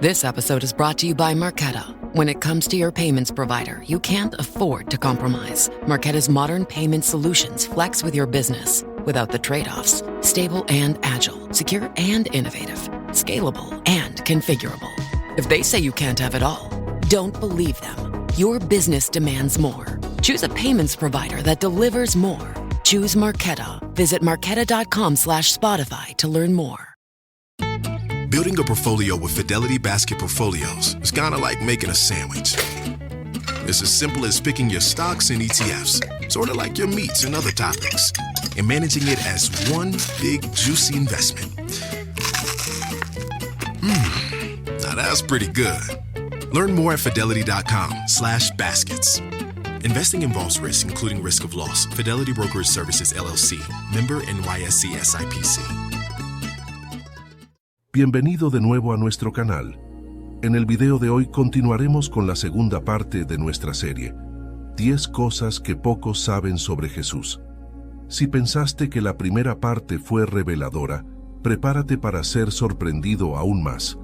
This episode is brought to you by Marqeta. When it comes to your payments provider, you can't afford to compromise. Marqeta's modern payment solutions flex with your business without the trade-offs. Stable and agile, secure and innovative, scalable and configurable. If they say you can't have it all, don't believe them. Your business demands more. Choose a payments provider that delivers more. Choose Marqeta. Visit marqeta.com/Spotify to learn more. Building a portfolio with Fidelity Basket Portfolios is kind of like making a sandwich. It's as simple as picking your stocks and ETFs, sort of like your meats and other toppings, and managing it as one big, juicy investment. Now that's pretty good. Learn more at fidelity.com/baskets. Investing involves risk, including risk of loss. Fidelity Brokerage Services, LLC. Member NYSE SIPC. Bienvenido de nuevo a nuestro canal. En el video de hoy continuaremos con la segunda parte de nuestra serie, 10 cosas que pocos saben sobre Jesús. Si pensaste que la primera parte fue reveladora, prepárate para ser sorprendido aún más.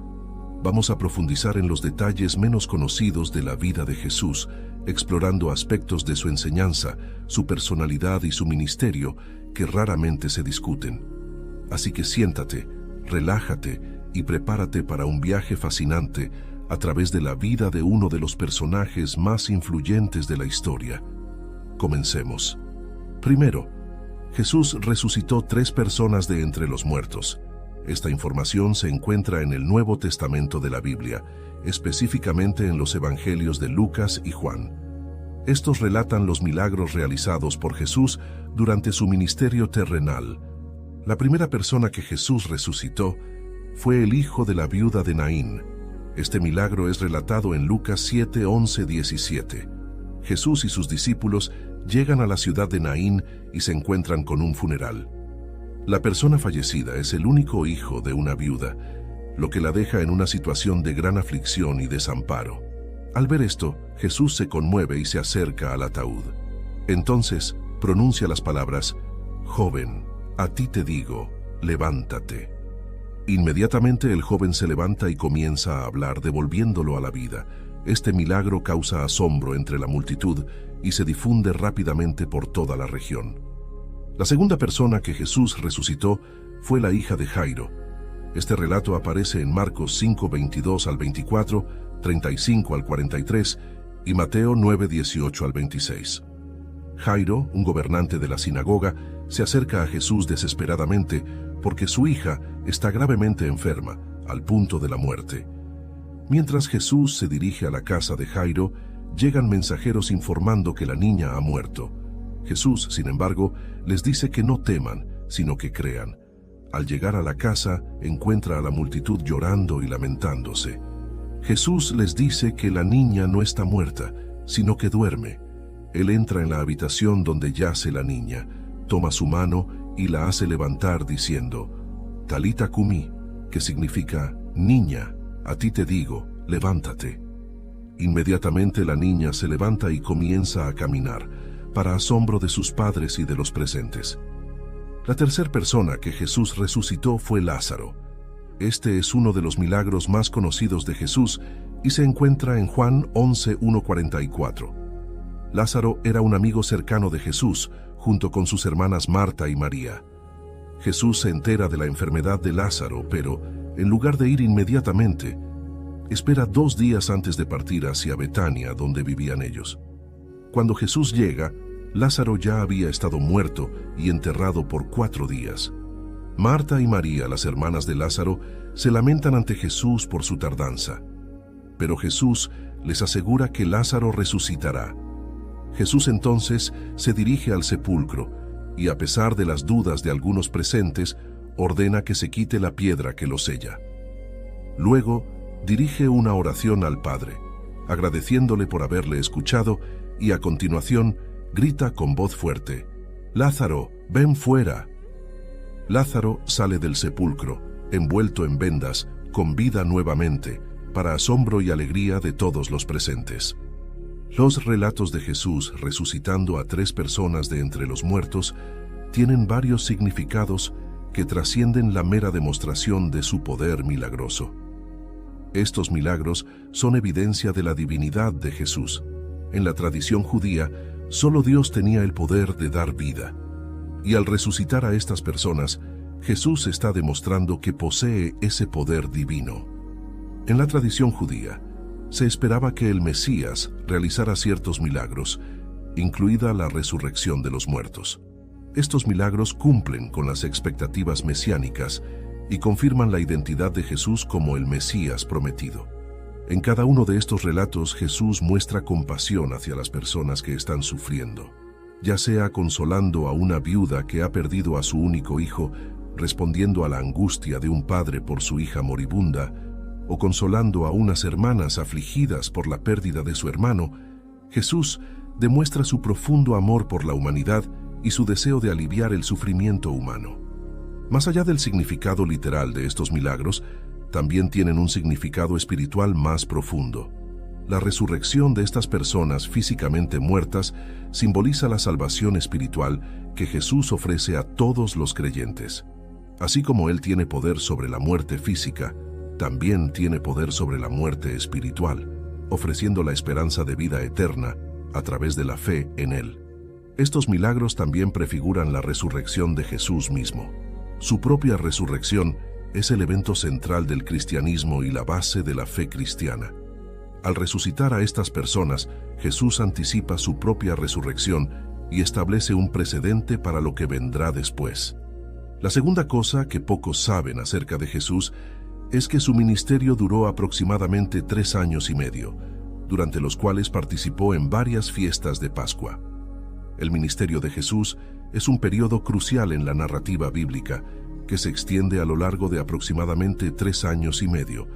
Vamos a profundizar en los detalles menos conocidos de la vida de Jesús, explorando aspectos de su enseñanza, su personalidad y su ministerio que raramente se discuten. Así que siéntate, relájate y prepárate para un viaje fascinante a través de la vida de uno de los personajes más influyentes de la historia. Comencemos. Primero, Jesús resucitó 3 personas de entre los muertos. Esta información se encuentra en el Nuevo Testamento de la Biblia, específicamente en los Evangelios de Lucas y Juan. Estos relatan los milagros realizados por Jesús durante su ministerio terrenal. La primera persona que Jesús resucitó fue el hijo de la viuda de Naín. Este milagro es relatado en Lucas 7, 11, 17. Jesús y sus discípulos llegan a la ciudad de Naín y se encuentran con un funeral. La persona fallecida es el único hijo de una viuda, lo que la deja en una situación de gran aflicción y desamparo. Al ver esto, Jesús se conmueve y se acerca al ataúd. Entonces pronuncia las palabras: «Joven, a ti te digo, levántate». Inmediatamente el joven se levanta y comienza a hablar, devolviéndolo a la vida. Este milagro causa asombro entre la multitud y se difunde rápidamente por toda la región. La segunda persona que Jesús resucitó fue la hija de Jairo. Este relato aparece en Marcos 5, 22 al 24, 35 al 43 y Mateo 9, 18 al 26. Jairo, un gobernante de la sinagoga, se acerca a Jesús desesperadamente porque su hija está gravemente enferma, al punto de la muerte. Mientras Jesús se dirige a la casa de Jairo, llegan mensajeros informando que la niña ha muerto. Jesús, sin embargo, les dice que no teman, sino que crean. Al llegar a la casa, encuentra a la multitud llorando y lamentándose. Jesús les dice que la niña no está muerta, sino que duerme. Él entra en la habitación donde yace la niña, toma su mano y la hace levantar diciendo: «Talita cumi», que significa: «Niña, a ti te digo, levántate». Inmediatamente la niña se levanta y comienza a caminar, para asombro de sus padres y de los presentes. La tercera persona que Jesús resucitó fue Lázaro. Este es uno de los milagros más conocidos de Jesús y se encuentra en Juan 11, 1-44. Lázaro era un amigo cercano de Jesús, junto con sus hermanas Marta y María. Jesús se entera de la enfermedad de Lázaro, pero, en lugar de ir inmediatamente, espera 2 días antes de partir hacia Betania, donde vivían ellos. Cuando Jesús llega, Lázaro ya había estado muerto y enterrado por 4 días. Marta y María, las hermanas de Lázaro, se lamentan ante Jesús por su tardanza. Pero Jesús les asegura que Lázaro resucitará. Jesús entonces se dirige al sepulcro y, a pesar de las dudas de algunos presentes, ordena que se quite la piedra que lo sella. Luego, dirige una oración al Padre, agradeciéndole por haberle escuchado, y a continuación grita con voz fuerte: «Lázaro, ven fuera». Lázaro sale del sepulcro, envuelto en vendas, con vida nuevamente, para asombro y alegría de todos los presentes. Los relatos de Jesús resucitando a 3 personas de entre los muertos tienen varios significados que trascienden la mera demostración de su poder milagroso. Estos milagros son evidencia de la divinidad de Jesús. En la tradición judía, solo Dios tenía el poder de dar vida. Y al resucitar a estas personas, Jesús está demostrando que posee ese poder divino. En la tradición judía, se esperaba que el Mesías realizara ciertos milagros, incluida la resurrección de los muertos. Estos milagros cumplen con las expectativas mesiánicas y confirman la identidad de Jesús como el Mesías prometido. En cada uno de estos relatos, Jesús muestra compasión hacia las personas que están sufriendo, ya sea consolando a una viuda que ha perdido a su único hijo, respondiendo a la angustia de un padre por su hija moribunda, o consolando a unas hermanas afligidas por la pérdida de su hermano. Jesús demuestra su profundo amor por la humanidad y su deseo de aliviar el sufrimiento humano. Más allá del significado literal de estos milagros, también tienen un significado espiritual más profundo. La resurrección de estas personas físicamente muertas simboliza la salvación espiritual que Jesús ofrece a todos los creyentes. Así como Él tiene poder sobre la muerte física, también tiene poder sobre la muerte espiritual, ofreciendo la esperanza de vida eterna a través de la fe en Él. Estos milagros también prefiguran la resurrección de Jesús mismo. Su propia resurrección es el evento central del cristianismo y la base de la fe cristiana. Al resucitar a estas personas, Jesús anticipa su propia resurrección y establece un precedente para lo que vendrá después. La segunda cosa que pocos saben acerca de Jesús es que su ministerio duró aproximadamente 3 años y medio, durante los cuales participó en varias fiestas de Pascua. El ministerio de Jesús es un periodo crucial en la narrativa bíblica, que se extiende a lo largo de aproximadamente 3 años y medio,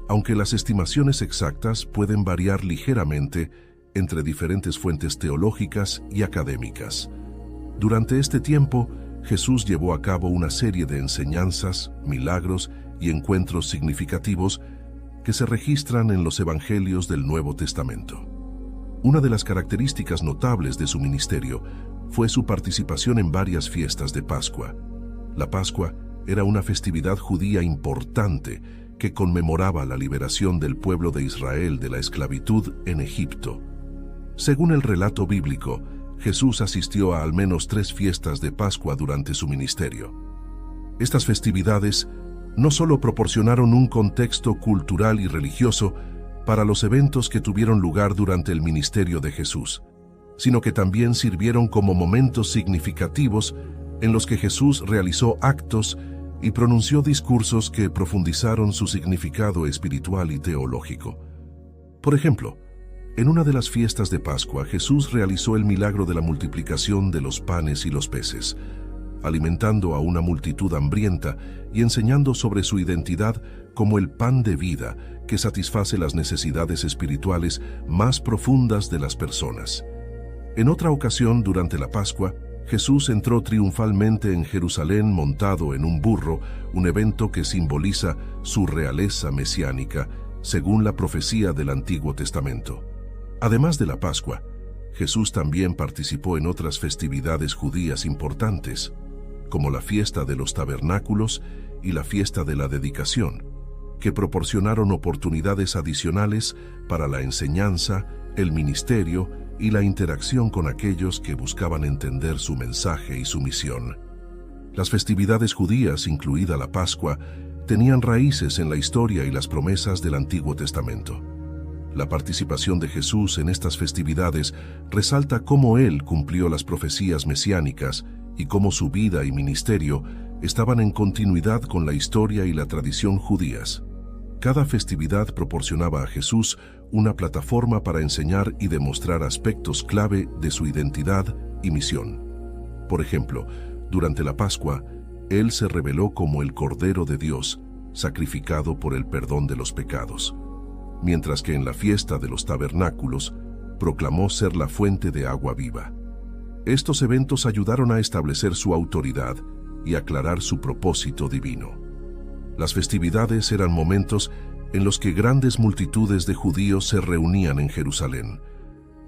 aunque las estimaciones exactas pueden variar ligeramente entre diferentes fuentes teológicas y académicas. Durante este tiempo, Jesús llevó a cabo una serie de enseñanzas, milagros y encuentros significativos que se registran en los Evangelios del Nuevo Testamento. Una de las características notables de su ministerio fue su participación en varias fiestas de Pascua. La Pascua era una festividad judía importante que conmemoraba la liberación del pueblo de Israel de la esclavitud en Egipto. Según el relato bíblico, Jesús asistió a al menos 3 fiestas de Pascua durante su ministerio. Estas festividades no solo proporcionaron un contexto cultural y religioso para los eventos que tuvieron lugar durante el ministerio de Jesús, sino que también sirvieron como momentos significativos en los que Jesús realizó actos y pronunció discursos que profundizaron su significado espiritual y teológico. Por ejemplo, en una de las fiestas de Pascua, Jesús realizó el milagro de la multiplicación de los panes y los peces, alimentando a una multitud hambrienta y enseñando sobre su identidad como el pan de vida que satisface las necesidades espirituales más profundas de las personas. En otra ocasión, durante la Pascua, Jesús entró triunfalmente en Jerusalén montado en un burro, un evento que simboliza su realeza mesiánica, según la profecía del Antiguo Testamento. Además de la Pascua, Jesús también participó en otras festividades judías importantes, como la fiesta de los tabernáculos y la fiesta de la dedicación, que proporcionaron oportunidades adicionales para la enseñanza, el ministerio y la interacción con aquellos que buscaban entender su mensaje y su misión. Las festividades judías, incluida la Pascua, tenían raíces en la historia y las promesas del Antiguo Testamento. La participación de Jesús en estas festividades resalta cómo Él cumplió las profecías mesiánicas y cómo su vida y ministerio estaban en continuidad con la historia y la tradición judías. Cada festividad proporcionaba a Jesús una plataforma para enseñar y demostrar aspectos clave de su identidad y misión. Por ejemplo, durante la Pascua, Él se reveló como el Cordero de Dios, sacrificado por el perdón de los pecados, mientras que en la fiesta de los tabernáculos proclamó ser la fuente de agua viva. Estos eventos ayudaron a establecer su autoridad y aclarar su propósito divino. Las festividades eran momentos en los que grandes multitudes de judíos se reunían en Jerusalén.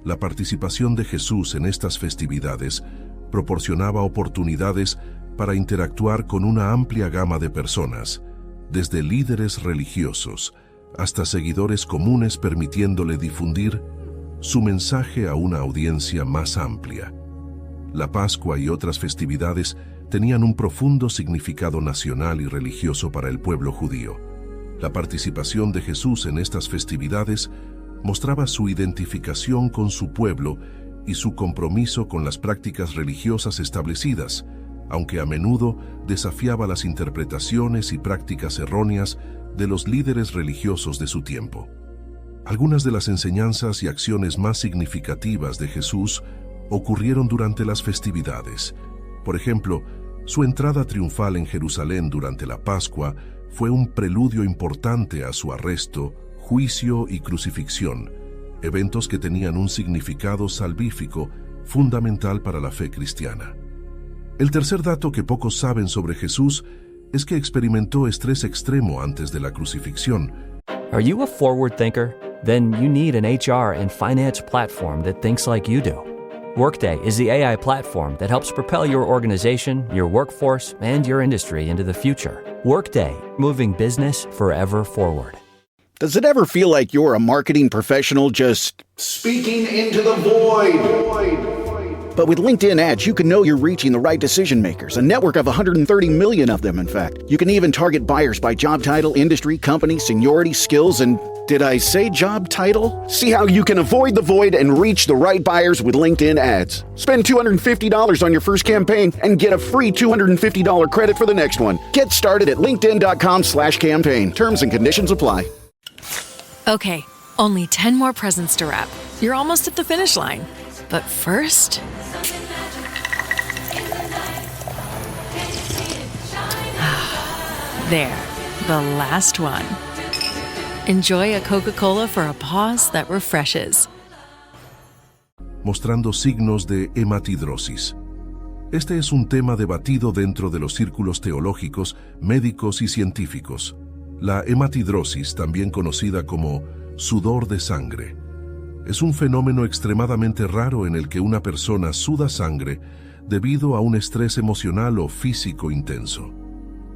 La participación de Jesús en estas festividades proporcionaba oportunidades para interactuar con una amplia gama de personas, desde líderes religiosos hasta seguidores comunes permitiéndole difundir su mensaje a una audiencia más amplia. La Pascua y otras festividades tenían un profundo significado nacional y religioso para el pueblo judío. La participación de Jesús en estas festividades mostraba su identificación con su pueblo y su compromiso con las prácticas religiosas establecidas, aunque a menudo desafiaba las interpretaciones y prácticas erróneas de los líderes religiosos de su tiempo. Algunas de las enseñanzas y acciones más significativas de Jesús ocurrieron durante las festividades. Por ejemplo, su entrada triunfal en Jerusalén durante la Pascua fue un preludio importante a su arresto, juicio y crucifixión, eventos que tenían un significado salvífico fundamental para la fe cristiana. El tercer dato que pocos saben sobre Jesús es que experimentó estrés extremo antes de la crucifixión. Are you a forward thinker? Then you need an HR and finance platform that thinks like you do. Workday is the AI platform that helps propel your organization, your workforce, and your industry into the future. Workday, moving business forever forward. Does it ever feel like you're a marketing professional just speaking into the void? But with LinkedIn ads, you can know you're reaching the right decision makers, a network of 130 million of them, in fact. You can even target buyers by job title, industry, company, seniority, skills, and did I say job title? See how you can avoid the void and reach the right buyers with LinkedIn ads. Spend $250 on your first campaign and get a free $250 credit for the next one. Get started at linkedin.com/campaign. Terms and conditions apply. Okay, only 10 more presents to wrap. You're almost at the finish line. But first... There, the last one. Enjoy a Coca-Cola for a pause that refreshes. Mostrando signos de hematidrosis. Este es un tema debatido dentro de los círculos teológicos, médicos y científicos. La hematidrosis, también conocida como sudor de sangre, es un fenómeno extremadamente raro en el que una persona suda sangre debido a un estrés emocional o físico intenso.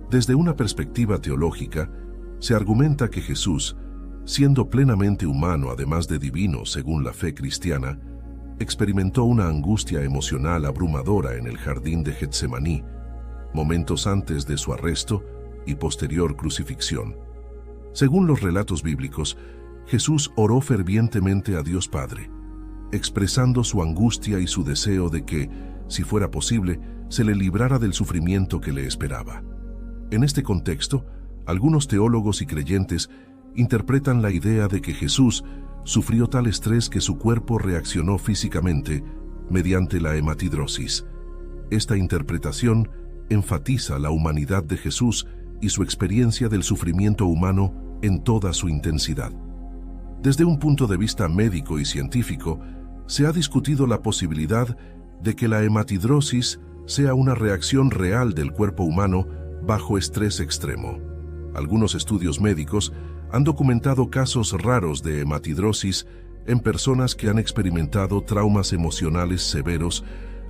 Desde una perspectiva teológica, se argumenta que Jesús, siendo plenamente humano además de divino según la fe cristiana, experimentó una angustia emocional abrumadora en el jardín de Getsemaní, momentos antes de su arresto y posterior crucifixión. Según los relatos bíblicos, Jesús oró fervientemente a Dios Padre, expresando su angustia y su deseo de que, si fuera posible, se le librara del sufrimiento que le esperaba. En este contexto, algunos teólogos y creyentes interpretan la idea de que Jesús sufrió tal estrés que su cuerpo reaccionó físicamente mediante la hematidrosis. Esta interpretación enfatiza la humanidad de Jesús y su experiencia del sufrimiento humano en toda su intensidad. Desde un punto de vista médico y científico, se ha discutido la posibilidad de que la hematidrosis sea una reacción real del cuerpo humano bajo estrés extremo. Algunos estudios médicos han documentado casos raros de hematidrosis en personas que han experimentado traumas emocionales severos,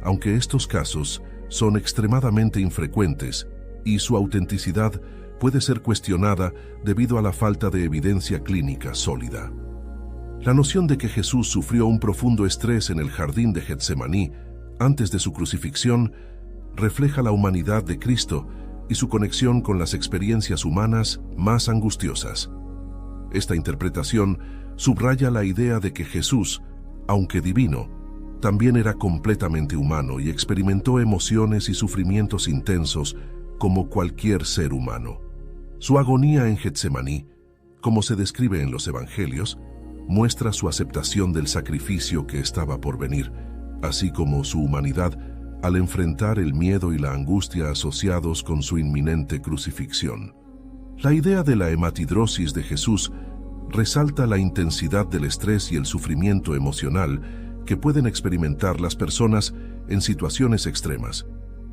aunque estos casos son extremadamente infrecuentes y su autenticidad puede ser cuestionada debido a la falta de evidencia clínica sólida. La noción de que Jesús sufrió un profundo estrés en el jardín de Getsemaní antes de su crucifixión refleja la humanidad de Cristo y su conexión con las experiencias humanas más angustiosas. Esta interpretación subraya la idea de que Jesús, aunque divino, también era completamente humano y experimentó emociones y sufrimientos intensos como cualquier ser humano. Su agonía en Getsemaní, como se describe en los Evangelios, muestra su aceptación del sacrificio que estaba por venir, así como su humanidad al enfrentar el miedo y la angustia asociados con su inminente crucifixión. La idea de la hematidrosis de Jesús resalta la intensidad del estrés y el sufrimiento emocional que pueden experimentar las personas en situaciones extremas.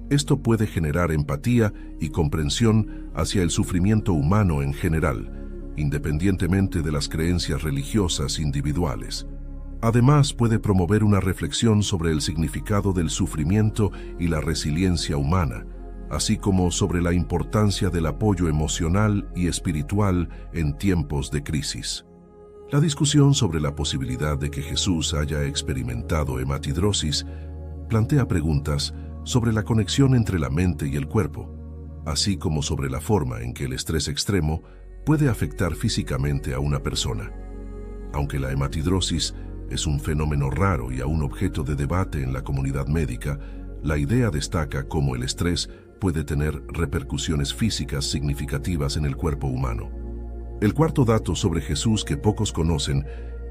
Esto puede generar empatía y comprensión hacia el sufrimiento humano en general, independientemente de las creencias religiosas individuales. Además, puede promover una reflexión sobre el significado del sufrimiento y la resiliencia humana, así como sobre la importancia del apoyo emocional y espiritual en tiempos de crisis. La discusión sobre la posibilidad de que Jesús haya experimentado hematidrosis plantea preguntas sobre la conexión entre la mente y el cuerpo, así como sobre la forma en que el estrés extremo puede afectar físicamente a una persona. Aunque la hematidrosis es un fenómeno raro y aún objeto de debate en la comunidad médica, la idea destaca cómo el estrés puede tener repercusiones físicas significativas en el cuerpo humano. El cuarto dato sobre Jesús que pocos conocen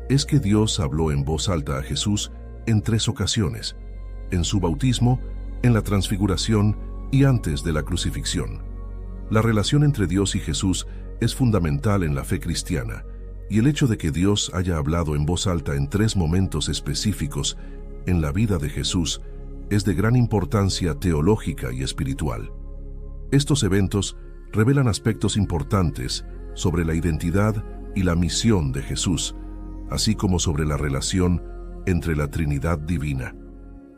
es que Dios habló en voz alta a Jesús en 3 ocasiones: en su bautismo, en la transfiguración y antes de la crucifixión. La relación entre Dios y Jesús es fundamental en la fe cristiana, y el hecho de que Dios haya hablado en voz alta en 3 momentos específicos en la vida de Jesús es de gran importancia teológica y espiritual. Estos eventos revelan aspectos importantes sobre la identidad y la misión de Jesús, así como sobre la relación entre la Trinidad divina.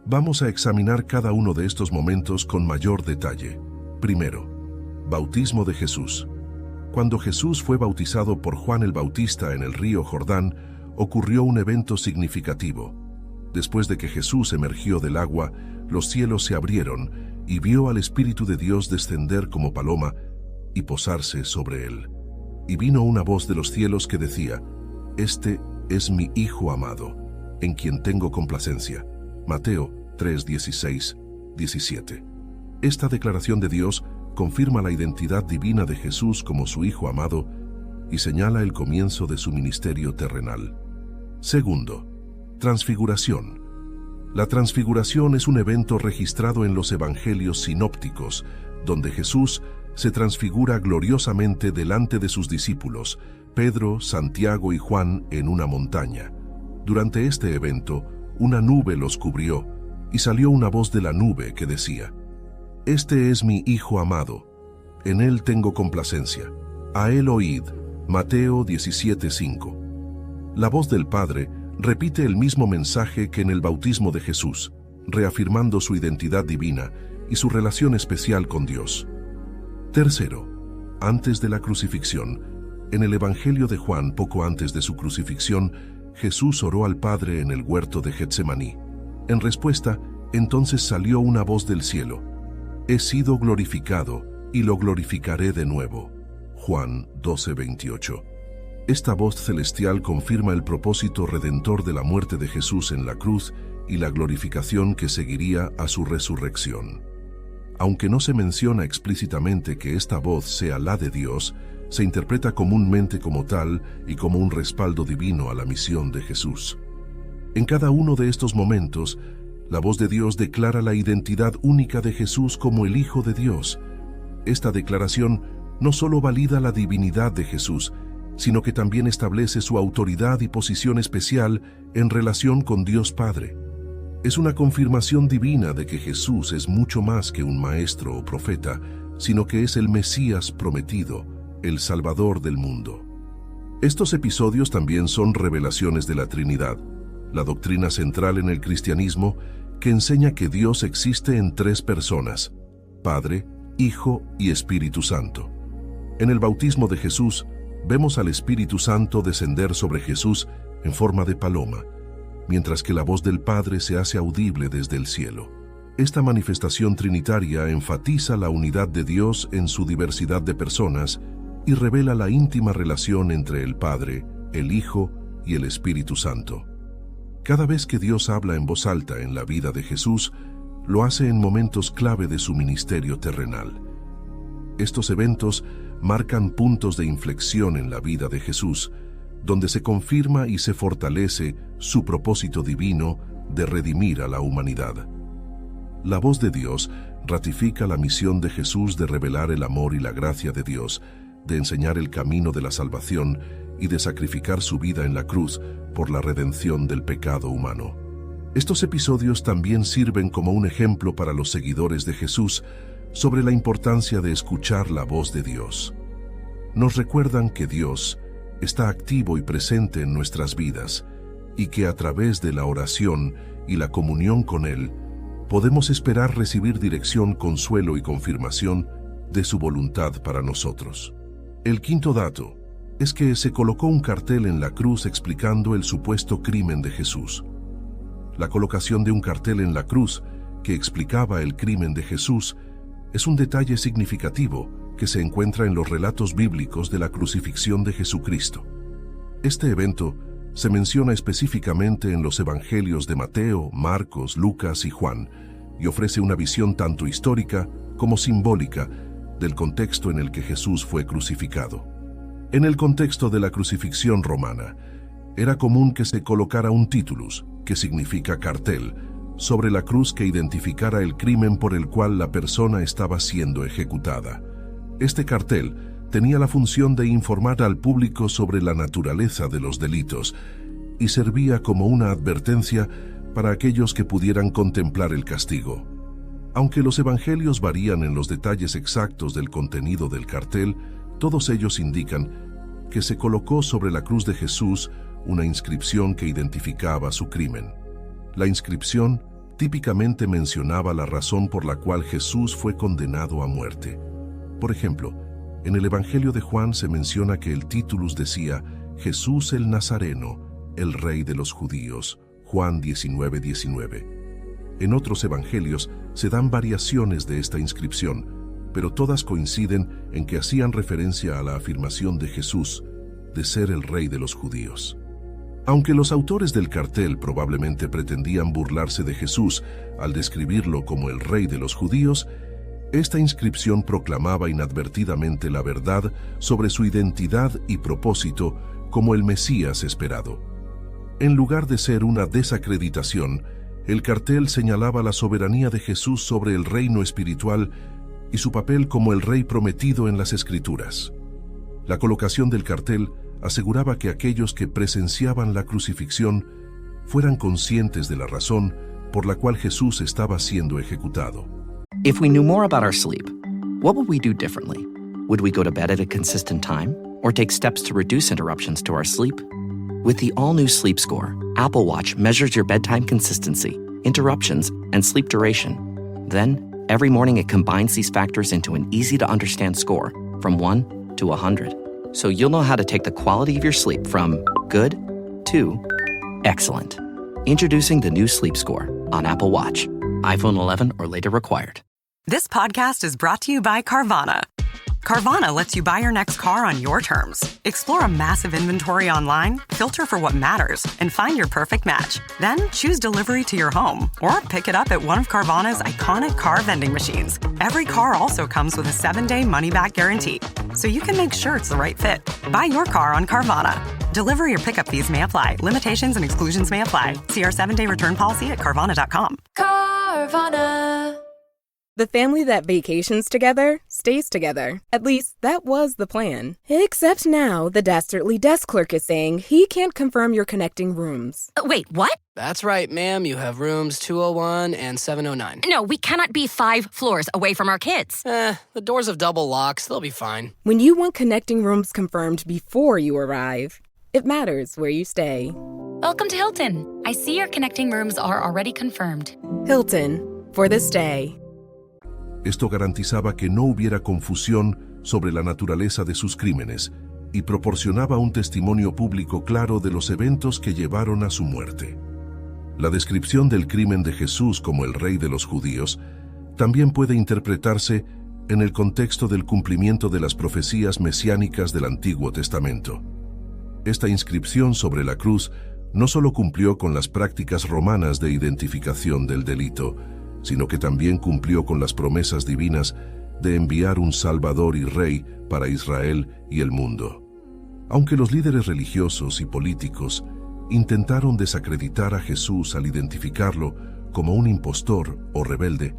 Vamos a examinar cada uno de estos momentos con mayor detalle. Primero, bautismo de Jesús. Cuando Jesús fue bautizado por Juan el Bautista en el río Jordán, ocurrió un evento significativo. Después de que Jesús emergió del agua, los cielos se abrieron y vio al Espíritu de Dios descender como paloma y posarse sobre él. Y vino una voz de los cielos que decía: «Este es mi Hijo amado, en quien tengo complacencia». Mateo 3:16, 17. Esta declaración de Dios confirma la identidad divina de Jesús como su Hijo amado y señala el comienzo de su ministerio terrenal. Segundo, transfiguración. La transfiguración es un evento registrado en los evangelios sinópticos, donde Jesús se transfigura gloriosamente delante de sus discípulos, Pedro, Santiago y Juan, en una montaña. Durante este evento, una nube los cubrió, y salió una voz de la nube que decía: «Este es mi Hijo amado, en él tengo complacencia, a él oíd». Mateo 17:5. La voz del Padre repite el mismo mensaje que en el bautismo de Jesús, reafirmando su identidad divina y su relación especial con Dios. Tercero, antes de la crucifixión. En el Evangelio de Juan, poco antes de su crucifixión, Jesús oró al Padre en el huerto de Getsemaní. En respuesta, entonces salió una voz del cielo: «He sido glorificado y lo glorificaré de nuevo». Juan 12:28. Esta voz celestial confirma el propósito redentor de la muerte de Jesús en la cruz y la glorificación que seguiría a su resurrección. Aunque no se menciona explícitamente que esta voz sea la de Dios, se interpreta comúnmente como tal y como un respaldo divino a la misión de Jesús. En cada uno de estos momentos, la voz de Dios declara la identidad única de Jesús como el Hijo de Dios. Esta declaración no solo valida la divinidad de Jesús, sino que también establece su autoridad y posición especial en relación con Dios Padre. Es una confirmación divina de que Jesús es mucho más que un maestro o profeta, sino que es el Mesías prometido, el Salvador del mundo. Estos episodios también son revelaciones de la Trinidad, la doctrina central en el cristianismo que enseña que Dios existe en 3 personas: Padre, Hijo y Espíritu Santo. En el bautismo de Jesús, vemos al Espíritu Santo descender sobre Jesús en forma de paloma, mientras que la voz del Padre se hace audible desde el cielo. Esta manifestación trinitaria enfatiza la unidad de Dios en su diversidad de personas y revela la íntima relación entre el Padre, el Hijo y el Espíritu Santo. Cada vez que Dios habla en voz alta en la vida de Jesús, lo hace en momentos clave de su ministerio terrenal. Estos eventos marcan puntos de inflexión en la vida de Jesús, donde se confirma y se fortalece su propósito divino de redimir a la humanidad. La voz de Dios ratifica la misión de Jesús de revelar el amor y la gracia de Dios, de enseñar el camino de la salvación y de sacrificar su vida en la cruz por la redención del pecado humano. Estos episodios también sirven como un ejemplo para los seguidores de Jesús sobre la importancia de escuchar la voz de Dios. Nos recuerdan que Dios está activo y presente en nuestras vidas y que a través de la oración y la comunión con Él podemos esperar recibir dirección, consuelo y confirmación de su voluntad para nosotros. El quinto dato es que se colocó un cartel en la cruz explicando el supuesto crimen de Jesús. La colocación de un cartel en la cruz que explicaba el crimen de Jesús es un detalle significativo que se encuentra en los relatos bíblicos de la crucifixión de Jesucristo. Este evento se menciona específicamente en los evangelios de Mateo, Marcos, Lucas y Juan, y ofrece una visión tanto histórica como simbólica del contexto en el que Jesús fue crucificado. En el contexto de la crucifixión romana, era común que se colocara un titulus, que significa cartel, sobre la cruz que identificara el crimen por el cual la persona estaba siendo ejecutada. Este cartel tenía la función de informar al público sobre la naturaleza de los delitos y servía como una advertencia para aquellos que pudieran contemplar el castigo. Aunque los evangelios varían en los detalles exactos del contenido del cartel, todos ellos indican que se colocó sobre la cruz de Jesús una inscripción que identificaba su crimen. La inscripción típicamente mencionaba la razón por la cual Jesús fue condenado a muerte. Por ejemplo, en el Evangelio de Juan se menciona que el titulus decía Jesús el Nazareno, el Rey de los Judíos, Juan 19:19. En otros evangelios se dan variaciones de esta inscripción, pero todas coinciden en que hacían referencia a la afirmación de Jesús de ser el Rey de los Judíos. Aunque los autores del cartel probablemente pretendían burlarse de Jesús al describirlo como el Rey de los Judíos, esta inscripción proclamaba inadvertidamente la verdad sobre su identidad y propósito como el Mesías esperado. En lugar de ser una desacreditación, el cartel señalaba la soberanía de Jesús sobre el reino espiritual y su papel como el Rey prometido en las Escrituras. La colocación del cartel aseguraba que aquellos que presenciaban la crucifixión fueran conscientes de la razón por la cual Jesús estaba siendo ejecutado. If we knew more about our sleep, what would we do differently? Would we go to bed at a consistent time or take steps to reduce interruptions to our sleep? With the all-new Sleep Score, Apple Watch measures your bedtime consistency, interruptions, and sleep duration. Then, every morning it combines these factors into an easy-to-understand score from 1 to 100. So you'll know how to take the quality of your sleep from good to excellent. Introducing the new Sleep Score on Apple Watch. iPhone 11 or later required. This podcast is brought to you by Carvana. Carvana lets you buy your next car on your terms. Explore a massive inventory online, filter for what matters, and find your perfect match. Then choose delivery to your home or pick it up at one of Carvana's iconic car vending machines. Every car also comes with a 7-day money-back guarantee, so you can make sure it's the right fit. Buy your car on Carvana. Delivery or pickup fees may apply. Limitations and exclusions may apply. See our 7-day return policy at Carvana.com. Carvana. The family that vacations together stays together. At least, that was the plan. Except now, the Dastardly desk clerk is saying he can't confirm your connecting rooms. Wait, what? That's right, ma'am. You have rooms 201 and 709. No, we cannot be 5 floors away from our kids. The doors have double locks. They'll be fine. When you want connecting rooms confirmed before you arrive, it matters where you stay. Welcome to Hilton. I see your connecting rooms are already confirmed. Hilton, for the stay. Esto garantizaba que no hubiera confusión sobre la naturaleza de sus crímenes y proporcionaba un testimonio público claro de los eventos que llevaron a su muerte. La descripción del crimen de Jesús como el Rey de los Judíos también puede interpretarse en el contexto del cumplimiento de las profecías mesiánicas del Antiguo Testamento. Esta inscripción sobre la cruz no solo cumplió con las prácticas romanas de identificación del delito, sino que también cumplió con las promesas divinas de enviar un Salvador y Rey para Israel y el mundo. Aunque los líderes religiosos y políticos intentaron desacreditar a Jesús al identificarlo como un impostor o rebelde,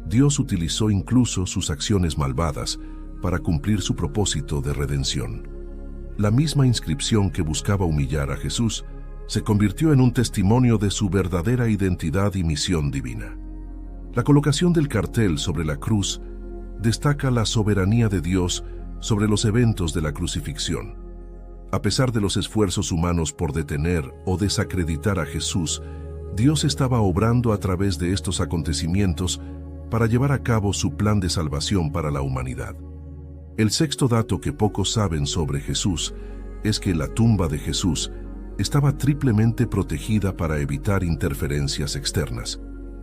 Dios utilizó incluso sus acciones malvadas para cumplir su propósito de redención. La misma inscripción que buscaba humillar a Jesús se convirtió en un testimonio de su verdadera identidad y misión divina. La colocación del cartel sobre la cruz destaca la soberanía de Dios sobre los eventos de la crucifixión. A pesar de los esfuerzos humanos por detener o desacreditar a Jesús, Dios estaba obrando a través de estos acontecimientos para llevar a cabo su plan de salvación para la humanidad. El sexto dato que pocos saben sobre Jesús es que la tumba de Jesús estaba triplemente protegida para evitar interferencias externas.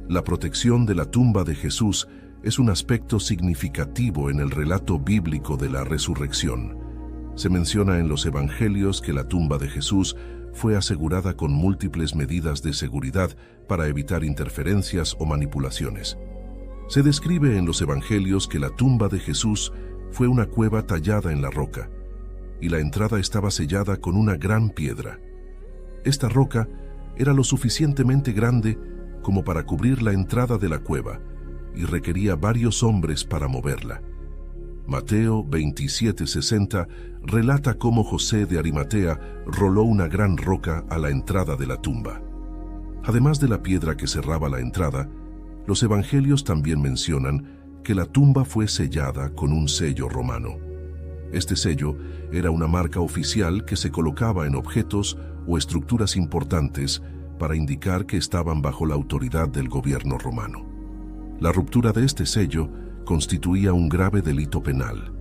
La protección de la tumba de Jesús es un aspecto significativo en el relato bíblico de la resurrección. Se menciona en los evangelios que la tumba de Jesús fue asegurada con múltiples medidas de seguridad para evitar interferencias o manipulaciones. Se describe en los evangelios que la tumba de Jesús fue una cueva tallada en la roca, y la entrada estaba sellada con una gran piedra. Esta roca era lo suficientemente grande como para cubrir la entrada de la cueva, y requería varios hombres para moverla. Mateo 27:60 relata cómo José de Arimatea roló una gran roca a la entrada de la tumba. Además de la piedra que cerraba la entrada, los evangelios también mencionan que la tumba fue sellada con un sello romano. Este sello era una marca oficial que se colocaba en objetos o estructuras importantes para indicar que estaban bajo la autoridad del gobierno romano. La ruptura de este sello constituía un grave delito penal.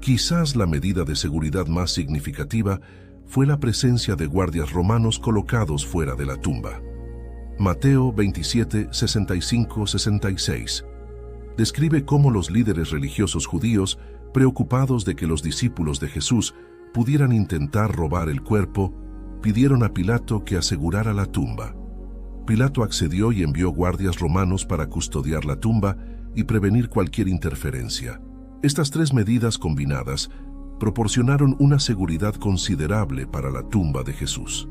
Quizás la medida de seguridad más significativa fue la presencia de guardias romanos colocados fuera de la tumba. Mateo 27:65-66 describe cómo los líderes religiosos judíos, preocupados de que los discípulos de Jesús pudieran intentar robar el cuerpo, pidieron a Pilato que asegurara la tumba. Pilato accedió y envió guardias romanos para custodiar la tumba y prevenir cualquier interferencia. Estas tres medidas combinadas proporcionaron una seguridad considerable para la tumba de Jesús.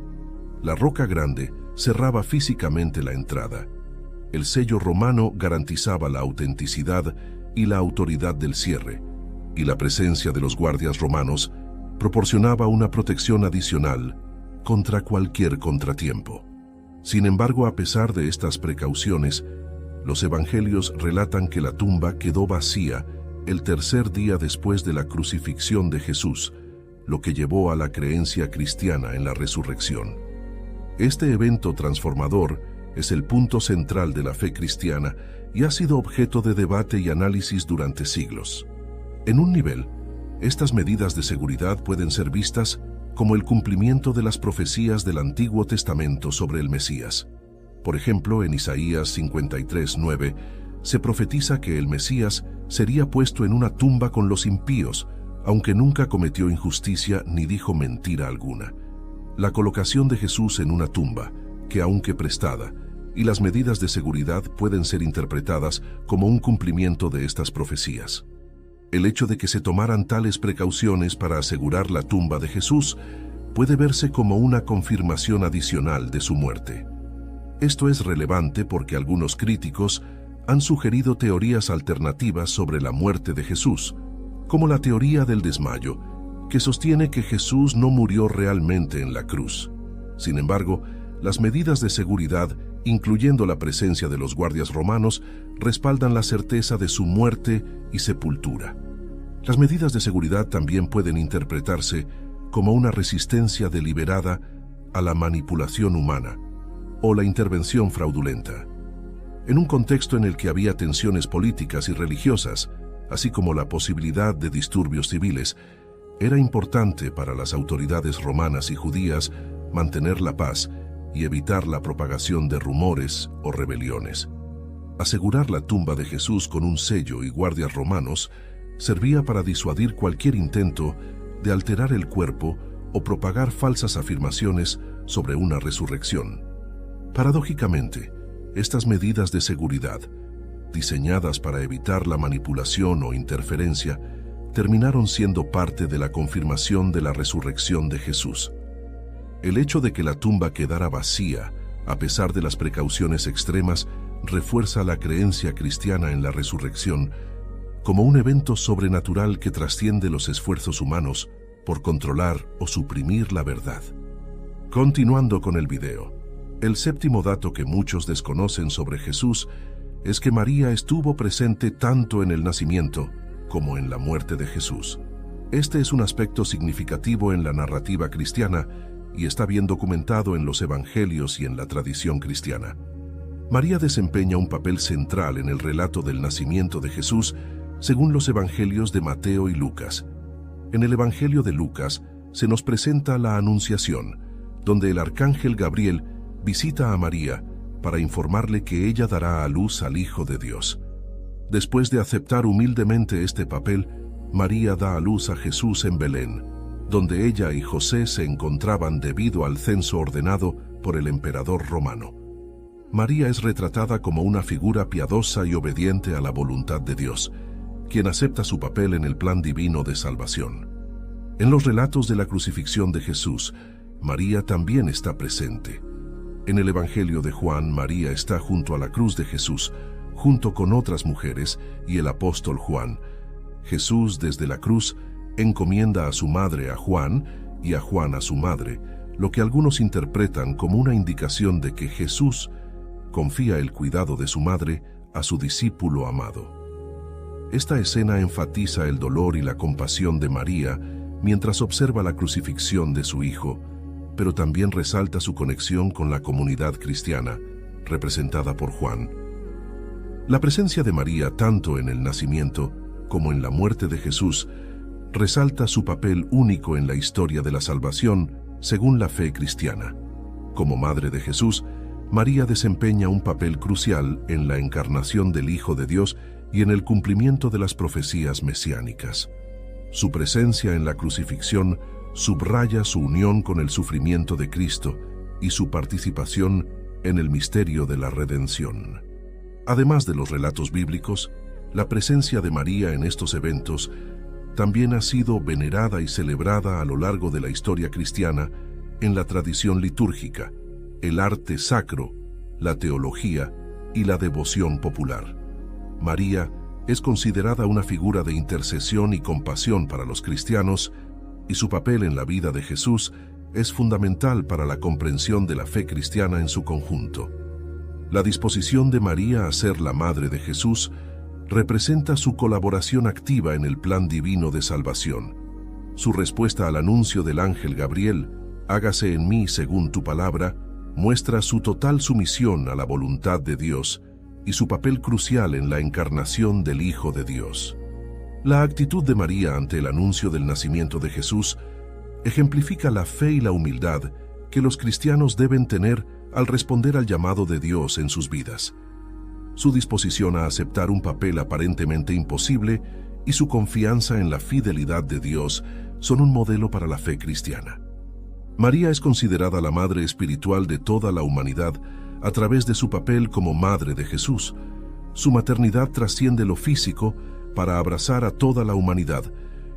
La roca grande cerraba físicamente la entrada. El sello romano garantizaba la autenticidad y la autoridad del cierre, y la presencia de los guardias romanos proporcionaba una protección adicional contra cualquier contratiempo. Sin embargo, a pesar de estas precauciones, los evangelios relatan que la tumba quedó vacía el tercer día después de la crucifixión de Jesús, lo que llevó a la creencia cristiana en la resurrección. Este evento transformador es el punto central de la fe cristiana y ha sido objeto de debate y análisis durante siglos. En un nivel, estas medidas de seguridad pueden ser vistas como el cumplimiento de las profecías del Antiguo Testamento sobre el Mesías. Por ejemplo, en Isaías 53:9, se profetiza que el Mesías sería puesto en una tumba con los impíos, aunque nunca cometió injusticia ni dijo mentira alguna. La colocación de Jesús en una tumba, que aunque prestada, y las medidas de seguridad pueden ser interpretadas como un cumplimiento de estas profecías. El hecho de que se tomaran tales precauciones para asegurar la tumba de Jesús puede verse como una confirmación adicional de su muerte. Esto es relevante porque algunos críticos han sugerido teorías alternativas sobre la muerte de Jesús, como la teoría del desmayo, que sostiene que Jesús no murió realmente en la cruz. Sin embargo, las medidas de seguridad, incluyendo la presencia de los guardias romanos, respaldan la certeza de su muerte y sepultura. Las medidas de seguridad también pueden interpretarse como una resistencia deliberada a la manipulación humana o la intervención fraudulenta. En un contexto en el que había tensiones políticas y religiosas, así como la posibilidad de disturbios civiles, era importante para las autoridades romanas y judías mantener la paz y evitar la propagación de rumores o rebeliones. Asegurar la tumba de Jesús con un sello y guardias romanos servía para disuadir cualquier intento de alterar el cuerpo o propagar falsas afirmaciones sobre una resurrección. Paradójicamente, estas medidas de seguridad, diseñadas para evitar la manipulación o interferencia, terminaron siendo parte de la confirmación de la resurrección de Jesús. El hecho de que la tumba quedara vacía, a pesar de las precauciones extremas, refuerza la creencia cristiana en la resurrección como un evento sobrenatural que trasciende los esfuerzos humanos por controlar o suprimir la verdad. Continuando con el video, el séptimo dato que muchos desconocen sobre Jesús es que María estuvo presente tanto en el nacimiento como en la muerte de Jesús. Este es un aspecto significativo en la narrativa cristiana y está bien documentado en los evangelios y en la tradición cristiana. María desempeña un papel central en el relato del nacimiento de Jesús según los evangelios de Mateo y Lucas. En el evangelio de Lucas se nos presenta la Anunciación, donde el arcángel Gabriel visita a María para informarle que ella dará a luz al Hijo de Dios. Después de aceptar humildemente este papel, María da a luz a Jesús en Belén, donde ella y José se encontraban debido al censo ordenado por el emperador romano. María es retratada como una figura piadosa y obediente a la voluntad de Dios, quien acepta su papel en el plan divino de salvación. En los relatos de la crucifixión de Jesús, María también está presente. En el Evangelio de Juan, María está junto a la cruz de Jesús, junto con otras mujeres y el apóstol Juan. Jesús, desde la cruz, encomienda a su madre a Juan y a Juan a su madre, lo que algunos interpretan como una indicación de que Jesús confía el cuidado de su madre a su discípulo amado. Esta escena enfatiza el dolor y la compasión de María mientras observa la crucifixión de su hijo, pero también resalta su conexión con la comunidad cristiana, representada por Juan. La presencia de María, tanto en el nacimiento como en la muerte de Jesús, resalta su papel único en la historia de la salvación según la fe cristiana. Como madre de Jesús, María desempeña un papel crucial en la encarnación del Hijo de Dios y en el cumplimiento de las profecías mesiánicas. Su presencia en la crucifixión subraya su unión con el sufrimiento de Cristo y su participación en el misterio de la redención. Además de los relatos bíblicos, la presencia de María en estos eventos también ha sido venerada y celebrada a lo largo de la historia cristiana en la tradición litúrgica, el arte sacro, la teología y la devoción popular. María es considerada una figura de intercesión y compasión para los cristianos, y su papel en la vida de Jesús es fundamental para la comprensión de la fe cristiana en su conjunto. La disposición de María a ser la madre de Jesús representa su colaboración activa en el plan divino de salvación. Su respuesta al anuncio del ángel Gabriel, hágase en mí según tu palabra, muestra su total sumisión a la voluntad de Dios y su papel crucial en la encarnación del Hijo de Dios. La actitud de María ante el anuncio del nacimiento de Jesús ejemplifica la fe y la humildad que los cristianos deben tener al responder al llamado de Dios en sus vidas. Su disposición a aceptar un papel aparentemente imposible y su confianza en la fidelidad de Dios son un modelo para la fe cristiana. María es considerada la madre espiritual de toda la humanidad a través de su papel como madre de Jesús. Su maternidad trasciende lo físico para abrazar a toda la humanidad,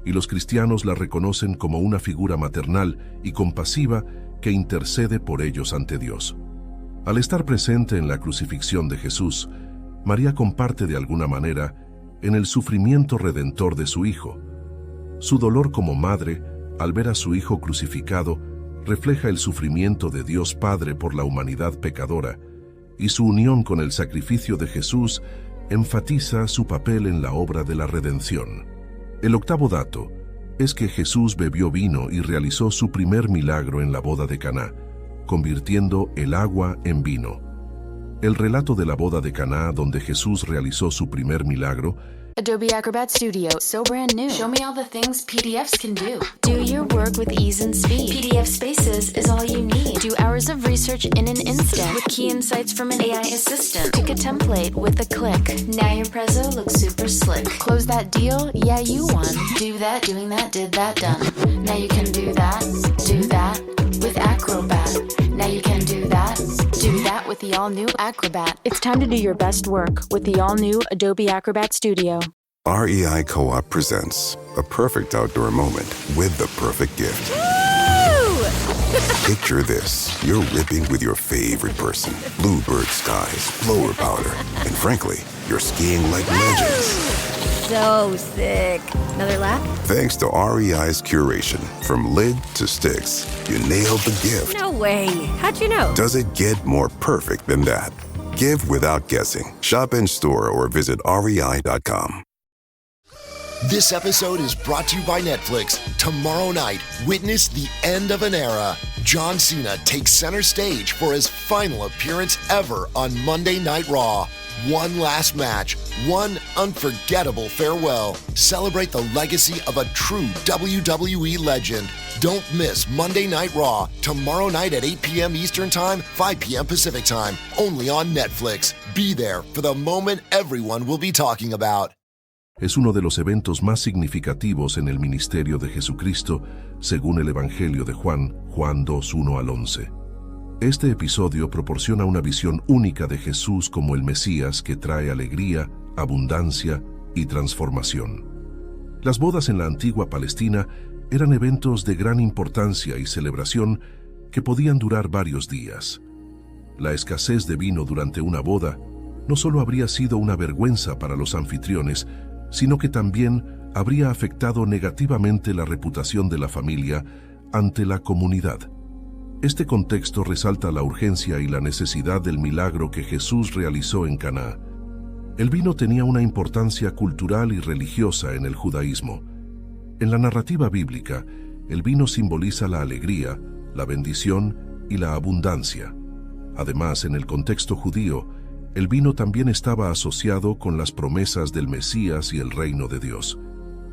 y los cristianos la reconocen como una figura maternal y compasiva que intercede por ellos ante Dios. Al estar presente en la crucifixión de Jesús, María comparte de alguna manera en el sufrimiento redentor de su Hijo. Su dolor como madre, al ver a su Hijo crucificado, refleja el sufrimiento de Dios Padre por la humanidad pecadora, y su unión con el sacrificio de Jesús enfatiza su papel en la obra de la redención. El octavo dato es que Jesús bebió vino y realizó su primer milagro en la boda de Caná, convirtiendo el agua en vino. El relato de la boda de Caná, donde Jesús realizó su primer milagro, Adobe Acrobat Studio, so brand new. Show me all the things PDFs can do. Do your work with ease and speed. PDF Spaces is all you need. Do hours of research in an instant with key insights from an AI assistant. Pick a template with a click. Now your prezzo looks super slick. Close that deal? Yeah, you won. Do that, doing that, did that, done. Now you can do that with Acrobat. Now you can do that with the all-new Acrobat. It's time to do your best work with the all-new Adobe Acrobat Studio. REI Co-op presents a perfect outdoor moment with the perfect gift. Picture this. You're ripping with your favorite person. Bluebird skies, blower powder, and frankly, you're skiing like legends. So sick. Another lap? Thanks to REI's curation, from lid to sticks, you nailed the gift. No way. How'd you know? Does it get more perfect than that? Give without guessing. Shop in store or visit REI.com. This episode is brought to you by Netflix. Tomorrow night, witness the end of an era. John Cena takes center stage for his final appearance ever on Monday Night Raw. One last match, one unforgettable farewell. Celebrate the legacy of a true WWE legend. Don't miss Monday Night Raw, tomorrow night at 8 p.m. Eastern Time, 5 p.m. Pacific Time, only on Netflix. Be there for the moment everyone will be talking about. Es uno de los eventos más significativos en el ministerio de Jesucristo, según el Evangelio de Juan, Juan 2:1 al 11. Este episodio proporciona una visión única de Jesús como el Mesías que trae alegría, abundancia y transformación. Las bodas en la antigua Palestina eran eventos de gran importancia y celebración que podían durar varios días. La escasez de vino durante una boda no solo habría sido una vergüenza para los anfitriones, sino que también habría afectado negativamente la reputación de la familia ante la comunidad. Este contexto resalta la urgencia y la necesidad del milagro que Jesús realizó en Caná. El vino tenía una importancia cultural y religiosa en el judaísmo. En la narrativa bíblica, el vino simboliza la alegría, la bendición y la abundancia. Además, en el contexto judío, el vino también estaba asociado con las promesas del Mesías y el reino de Dios.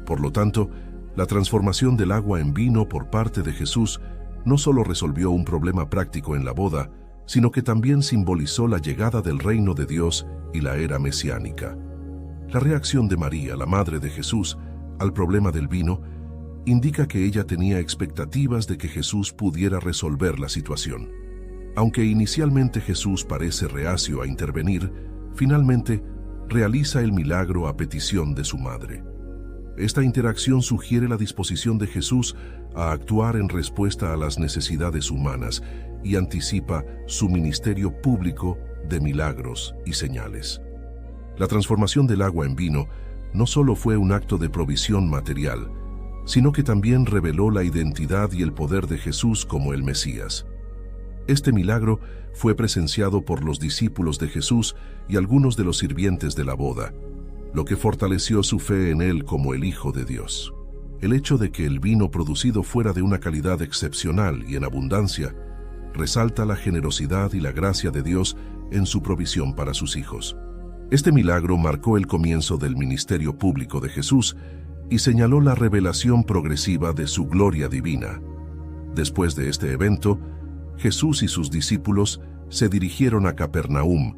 Por lo tanto, la transformación del agua en vino por parte de Jesús no solo resolvió un problema práctico en la boda, sino que también simbolizó la llegada del reino de Dios y la era mesiánica. La reacción de María, la madre de Jesús, al problema del vino, indica que ella tenía expectativas de que Jesús pudiera resolver la situación. Aunque inicialmente Jesús parece reacio a intervenir, finalmente realiza el milagro a petición de su madre. Esta interacción sugiere la disposición de Jesús a actuar en respuesta a las necesidades humanas y anticipa su ministerio público de milagros y señales. La transformación del agua en vino no solo fue un acto de provisión material, sino que también reveló la identidad y el poder de Jesús como el Mesías. Este milagro fue presenciado por los discípulos de Jesús y algunos de los sirvientes de la boda, lo que fortaleció su fe en él como el Hijo de Dios. El hecho de que el vino producido fuera de una calidad excepcional y en abundancia resalta la generosidad y la gracia de Dios en su provisión para sus hijos. Este milagro marcó el comienzo del ministerio público de Jesús y señaló la revelación progresiva de su gloria divina. Después de este evento, Jesús y sus discípulos se dirigieron a Capernaum,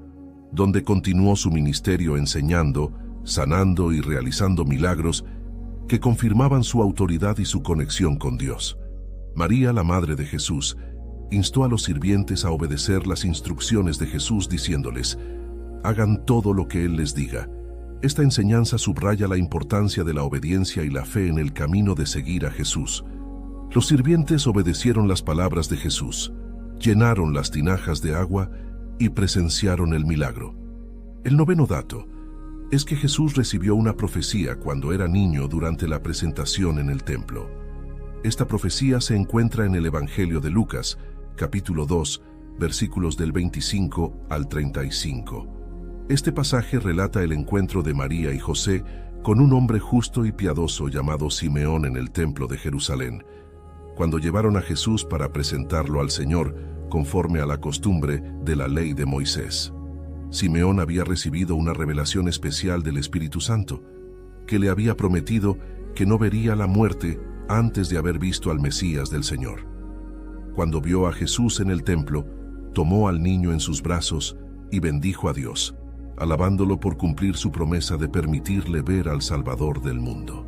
donde continuó su ministerio enseñando, sanando y realizando milagros que confirmaban su autoridad y su conexión con Dios. María, la madre de Jesús, instó a los sirvientes a obedecer las instrucciones de Jesús diciéndoles: hagan todo lo que Él les diga. Esta enseñanza subraya la importancia de la obediencia y la fe en el camino de seguir a Jesús. Los sirvientes obedecieron las palabras de Jesús, llenaron las tinajas de agua y presenciaron el milagro. El noveno dato es que Jesús recibió una profecía cuando era niño durante la presentación en el templo. Esta profecía se encuentra en el Evangelio de Lucas, capítulo 2, versículos del 25 al 35. Este pasaje relata el encuentro de María y José con un hombre justo y piadoso llamado Simeón en el templo de Jerusalén, cuando llevaron a Jesús para presentarlo al Señor conforme a la costumbre de la ley de Moisés. Simeón había recibido una revelación especial del Espíritu Santo, que le había prometido que no vería la muerte antes de haber visto al Mesías del Señor. Cuando vio a Jesús en el templo, tomó al niño en sus brazos y bendijo a Dios, alabándolo por cumplir su promesa de permitirle ver al Salvador del mundo.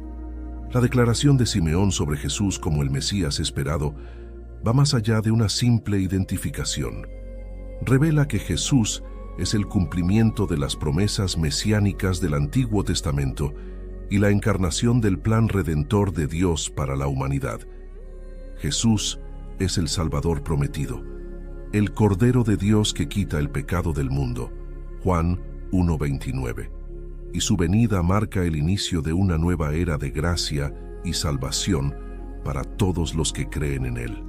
La declaración de Simeón sobre Jesús como el Mesías esperado va más allá de una simple identificación. Revela que Jesús es el cumplimiento de las promesas mesiánicas del Antiguo Testamento y la encarnación del plan redentor de Dios para la humanidad. Jesús es el Salvador prometido, el Cordero de Dios que quita el pecado del mundo, Juan 1:29, y su venida marca el inicio de una nueva era de gracia y salvación para todos los que creen en Él.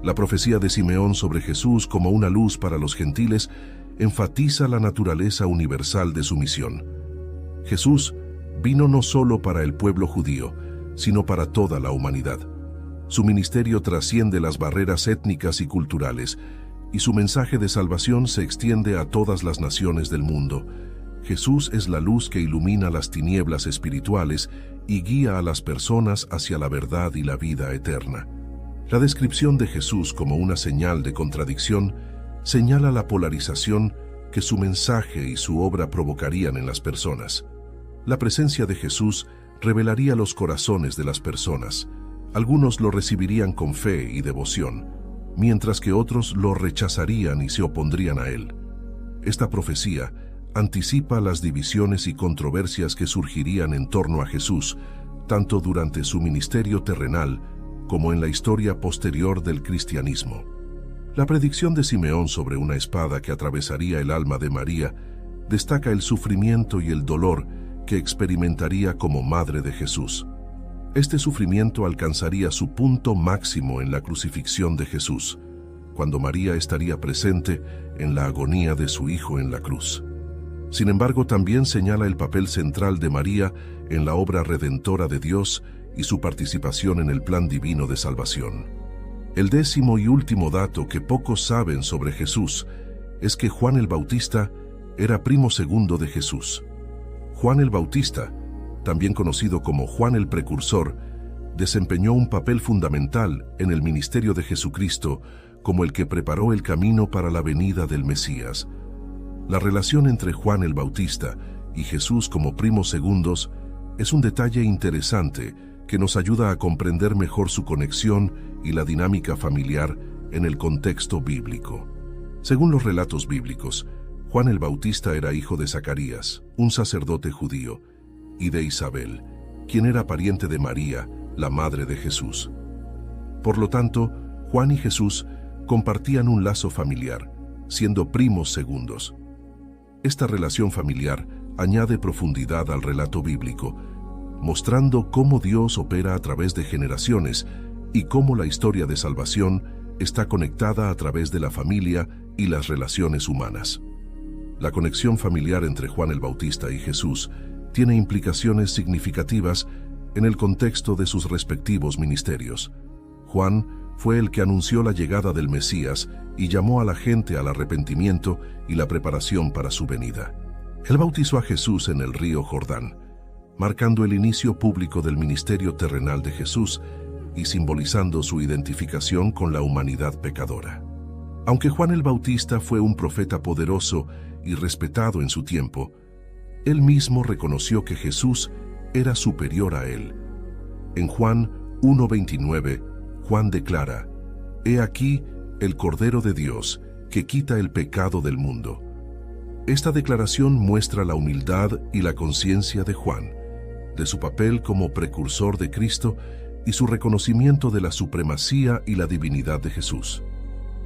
La profecía de Simeón sobre Jesús como una luz para los gentiles enfatiza la naturaleza universal de su misión. Jesús vino no solo para el pueblo judío, sino para toda la humanidad. Su ministerio trasciende las barreras étnicas y culturales, y su mensaje de salvación se extiende a todas las naciones del mundo. Jesús es la luz que ilumina las tinieblas espirituales y guía a las personas hacia la verdad y la vida eterna. La descripción de Jesús como una señal de contradicción señala la polarización que su mensaje y su obra provocarían en las personas. La presencia de Jesús revelaría los corazones de las personas. Algunos lo recibirían con fe y devoción, mientras que otros lo rechazarían y se opondrían a él. Esta profecía anticipa las divisiones y controversias que surgirían en torno a Jesús, tanto durante su ministerio terrenal como en la historia posterior del cristianismo. La predicción de Simeón sobre una espada que atravesaría el alma de María destaca el sufrimiento y el dolor que experimentaría como madre de Jesús. Este sufrimiento alcanzaría su punto máximo en la crucifixión de Jesús, cuando María estaría presente en la agonía de su hijo en la cruz. Sin embargo, también señala el papel central de María en la obra redentora de Dios y su participación en el plan divino de salvación. El 10º y último dato que pocos saben sobre Jesús es que Juan el Bautista era primo segundo de Jesús. Juan el Bautista, también conocido como Juan el Precursor, desempeñó un papel fundamental en el ministerio de Jesucristo como el que preparó el camino para la venida del Mesías. La relación entre Juan el Bautista y Jesús como primos segundos es un detalle interesante que nos ayuda a comprender mejor su conexión y la dinámica familiar en el contexto bíblico. Según los relatos bíblicos, Juan el Bautista era hijo de Zacarías, un sacerdote judío, y de Isabel, quien era pariente de María, la madre de Jesús. Por lo tanto, Juan y Jesús compartían un lazo familiar, siendo primos segundos. Esta relación familiar añade profundidad al relato bíblico, mostrando cómo Dios opera a través de generaciones y cómo la historia de salvación está conectada a través de la familia y las relaciones humanas. La conexión familiar entre Juan el Bautista y Jesús tiene implicaciones significativas en el contexto de sus respectivos ministerios. Juan fue el que anunció la llegada del Mesías y llamó a la gente al arrepentimiento y la preparación para su venida. Él bautizó a Jesús en el río Jordán, marcando el inicio público del ministerio terrenal de Jesús y simbolizando su identificación con la humanidad pecadora. Aunque Juan el Bautista fue un profeta poderoso y respetado en su tiempo, él mismo reconoció que Jesús era superior a él. En Juan 1:29, Juan declara: «He aquí el Cordero de Dios, que quita el pecado del mundo». Esta declaración muestra la humildad y la conciencia de Juan, de su papel como precursor de Cristo y su reconocimiento de la supremacía y la divinidad de Jesús.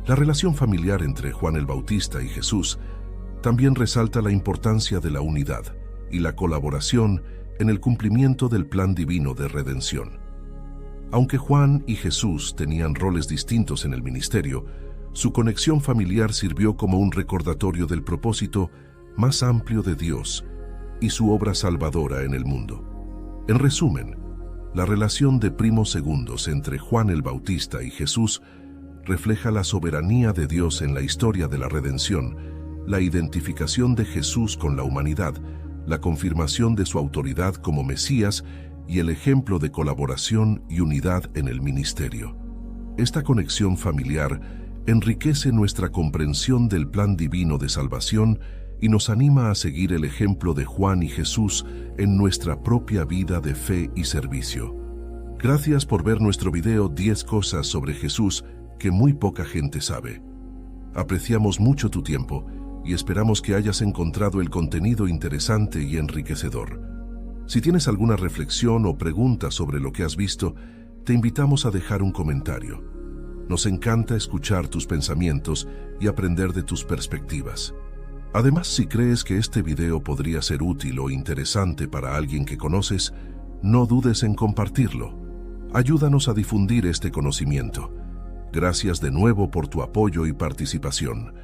La relación familiar entre Juan el Bautista y Jesús también resalta la importancia de la unidad y la colaboración en el cumplimiento del plan divino de redención. Aunque Juan y Jesús tenían roles distintos en el ministerio, su conexión familiar sirvió como un recordatorio del propósito más amplio de Dios y su obra salvadora en el mundo. En resumen, la relación de primos segundos entre Juan el Bautista y Jesús refleja la soberanía de Dios en la historia de la redención, la identificación de Jesús con la humanidad, la confirmación de su autoridad como Mesías y el ejemplo de colaboración y unidad en el ministerio. Esta conexión familiar enriquece nuestra comprensión del plan divino de salvación y nos anima a seguir el ejemplo de Juan y Jesús en nuestra propia vida de fe y servicio. Gracias por ver nuestro video 10 cosas sobre Jesús que muy poca gente sabe. Apreciamos mucho tu tiempo y esperamos que hayas encontrado el contenido interesante y enriquecedor. Si tienes alguna reflexión o pregunta sobre lo que has visto, te invitamos a dejar un comentario. Nos encanta escuchar tus pensamientos y aprender de tus perspectivas. Además, si crees que este video podría ser útil o interesante para alguien que conoces, no dudes en compartirlo. Ayúdanos a difundir este conocimiento. Gracias de nuevo por tu apoyo y participación.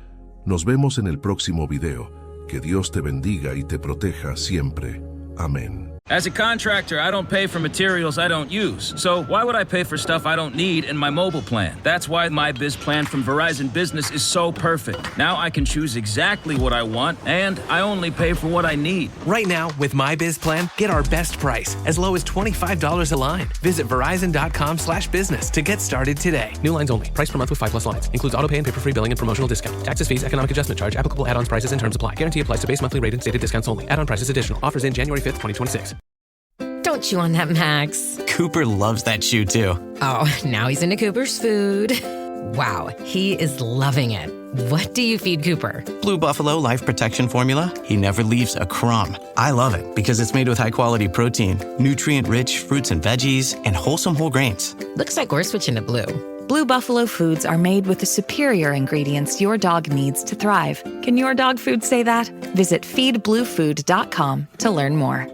Nos vemos en el próximo video. Que Dios te bendiga y te proteja siempre. Amén. As a contractor, I don't pay for materials I don't use. So why would I pay for stuff I don't need in my mobile plan? That's why my Biz plan from Verizon Business is so perfect. Now I can choose exactly what I want, and I only pay for what I need. Right now, with my Biz plan, get our best price, as low as $25 a line. Visit Verizon.com/business to get started today. New lines only. Price per month with 5+ lines. Includes auto pay and paper-free billing and promotional discount. Taxes, fees, economic adjustment charge. Applicable add-ons, prices, and terms apply. Guarantee applies to base monthly rate and stated discounts only. Add-on prices additional. Offers in January 5th, 2026. Don't chew on that, Max. Cooper loves that shoe, too. Oh, now he's into Cooper's food. Wow, he is loving it. What do you feed Cooper? Blue Buffalo Life Protection Formula. He never leaves a crumb. I love it because it's made with high-quality protein, nutrient-rich fruits and veggies, and wholesome whole grains. Looks like we're switching to Blue. Blue Buffalo foods are made with the superior ingredients your dog needs to thrive. Can your dog food say that? Visit feedbluefood.com to learn more.